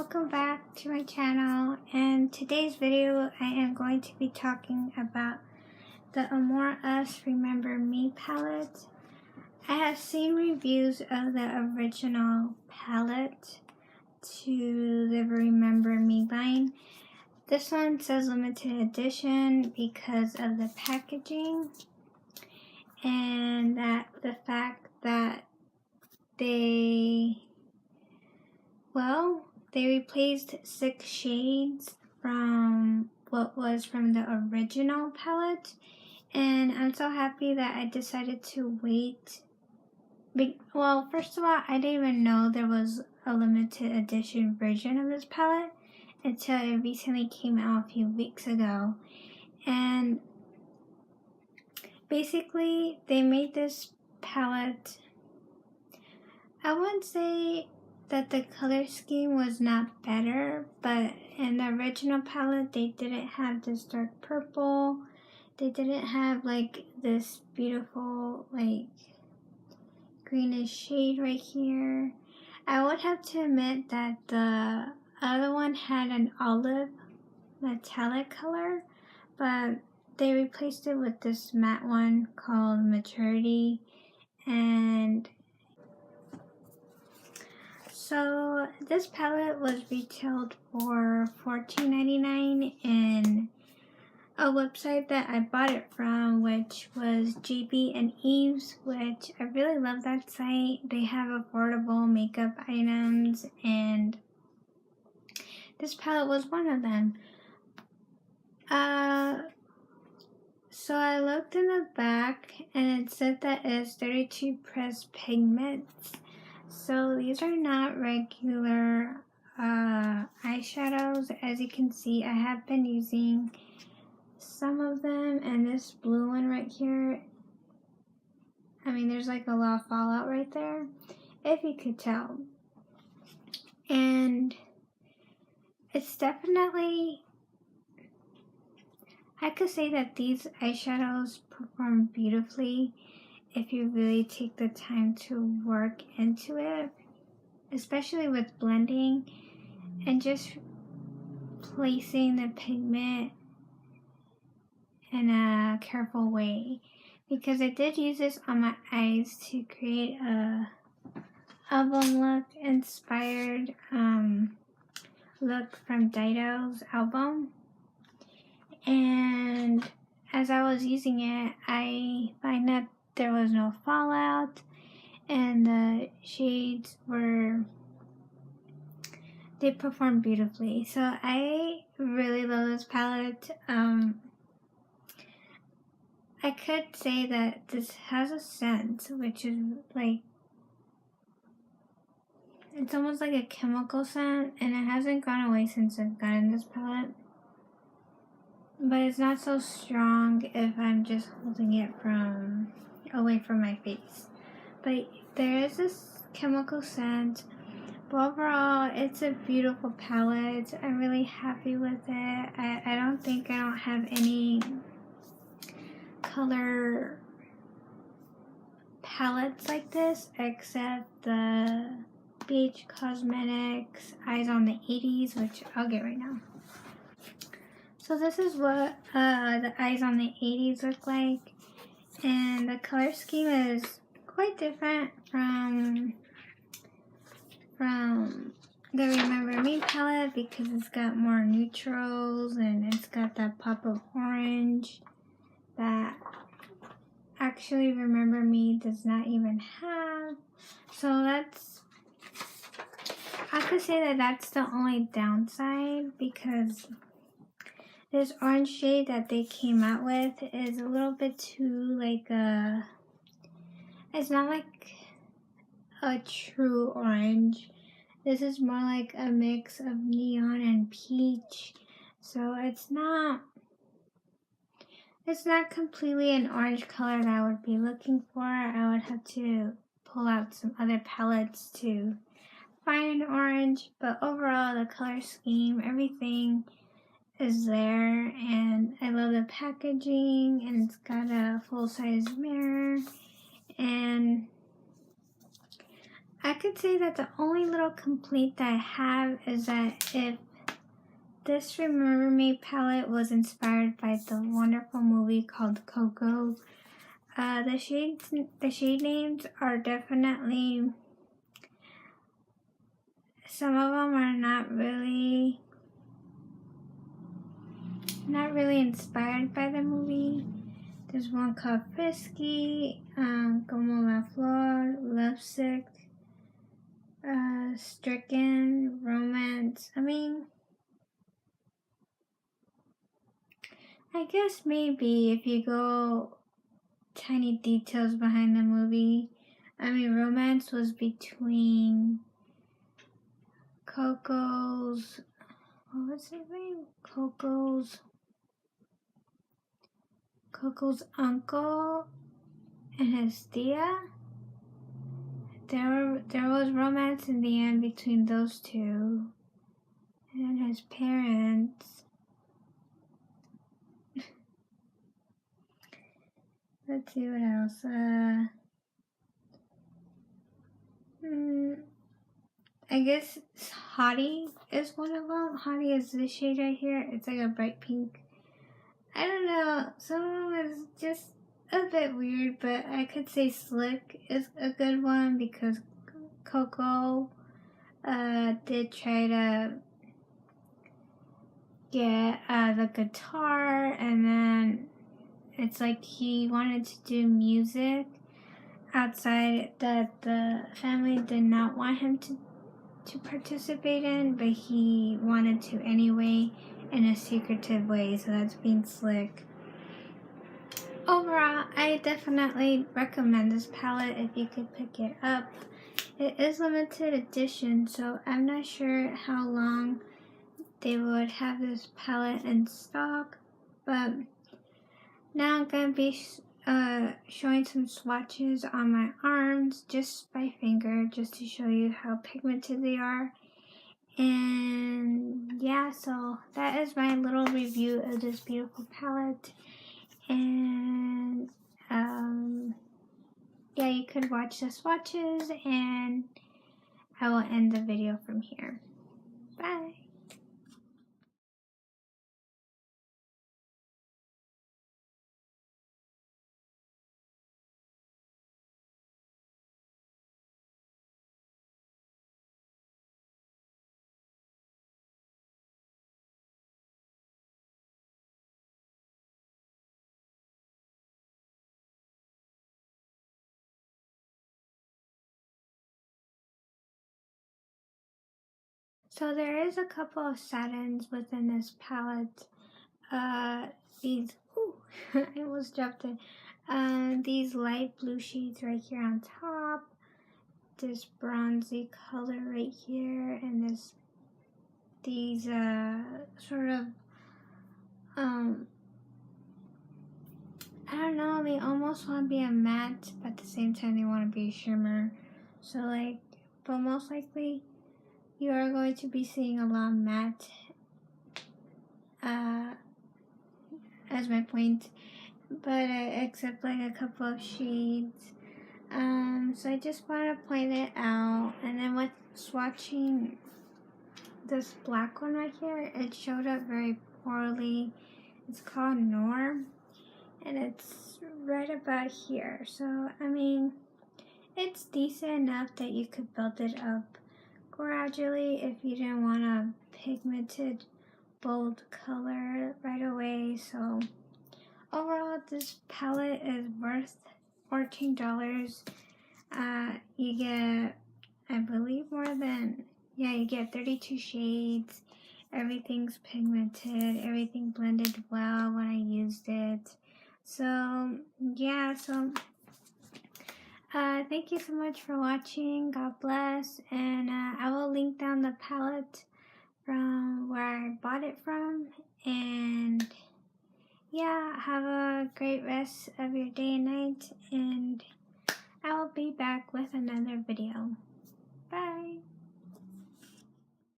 welcome back to my channel. In today's video I am going to be talking about the Amor Remember Me palette. I have seen reviews of the original palette to the Remember Me line. This one says limited edition because of the packaging and the fact that they replaced 6 shades from what was from the original palette, and I'm so happy that I decided to wait. Well, first of all, I didn't even know there was a limited edition version of this palette until it recently came out a few weeks ago. And basically, they made this palette, I wouldn't say that the color scheme was not better, but in the original palette they didn't have this dark purple, they didn't have like this beautiful like greenish shade right here. I would have to admit that the other one had an olive metallic color, but they replaced it with this matte one called Maturity. And so this palette was retailed for $14.99 in a website that I bought it from, which was JB and Eve's, which I really love that site. They have affordable makeup items, and this palette was one of them. So I looked in the back and it said that it's 32 pressed pigments. So these are not regular eyeshadows. As you can see, I have been using some of them, and this blue one right here, I mean there's like a lot of fallout right there, if you could tell. And it's definitely, I could say that these eyeshadows perform beautifully if you really take the time to work into it, especially with blending and just placing the pigment in a careful way, because I did use this on my eyes to create a album look inspired look from Dido's album. And as I was using it, I find that there was no fallout, and the shades they performed beautifully. So I really love this palette. I could say that this has a scent, which is like, it's almost like a chemical scent, and it hasn't gone away since I've gotten this palette. But it's not so strong if I'm just holding it away from my face. But there is this chemical scent. But overall, it's a beautiful palette. I'm really happy with it. I don't think I don't have any color palettes like this except the BH Cosmetics Eyes on the 80s, which I'll get right now. So this is what the Eyes on the 80s look like, and the color scheme is quite different from the Remember Me palette, because it's got more neutrals and it's got that pop of orange that actually Remember Me does not even have. So I could say that that's the only downside, because this orange shade that they came out with is a little bit too like it's not like a true orange. This is more like a mix of neon and peach. So it's not completely an orange color that I would be looking for. I would have to pull out some other palettes to find an orange, but overall the color scheme, everything is there, and I love the packaging, and it's got a full-size mirror, and I could say that the only little complaint that I have is that if this Remember Me palette was inspired by the wonderful movie called Coco, the shade names are definitely, some of them are not really inspired by the movie. There's one called Frisky, Como la Flor, Lovesick, Stricken, Romance. I mean, I guess maybe if you go tiny details behind the movie. I mean, Romance was between Coco's, what was his name? Coco's uncle and his tia. There was romance in the end between those two and his parents. Let's see what else. I guess Hottie is one of them. Hottie is this shade right here. It's like a bright pink. I don't know. Some of them is just a bit weird, but I could say Slick is a good one because Coco did try to get the guitar, and then it's like he wanted to do music outside that the family did not want him to participate in, but he wanted to anyway in a secretive way, so that's being slick. Overall, I definitely recommend this palette if you could pick it up. It is limited edition, so I'm not sure how long they would have this palette in stock, but now I'm going to be showing some swatches on my arms just by finger, just to show you how pigmented they are. And yeah, so that is my little review of this beautiful palette. And yeah, you could watch the swatches, and I will end the video from here. Bye. So there is a couple of satins within this palette. These, I almost dropped it. These light blue shades right here on top. This bronzy color right here, and these sort of I don't know, they almost want to be a matte, but at the same time they want to be a shimmer. So like, but most likely you are going to be seeing a lot of matte as my point, but except like a couple of shades. So I just want to point it out, and then with swatching this black one right here, it showed up very poorly. It's called Norm, and it's right about here. So I mean, it's decent enough that you could build it up gradually if you didn't want a pigmented bold color right away. So overall, this palette is worth $14. You get, I believe, you get 32 shades. Everything's pigmented, everything blended well when I used it. So yeah, thank you so much for watching. God bless, and I will link down the palette from where I bought it from. And yeah, have a great rest of your day and night, and I will be back with another video.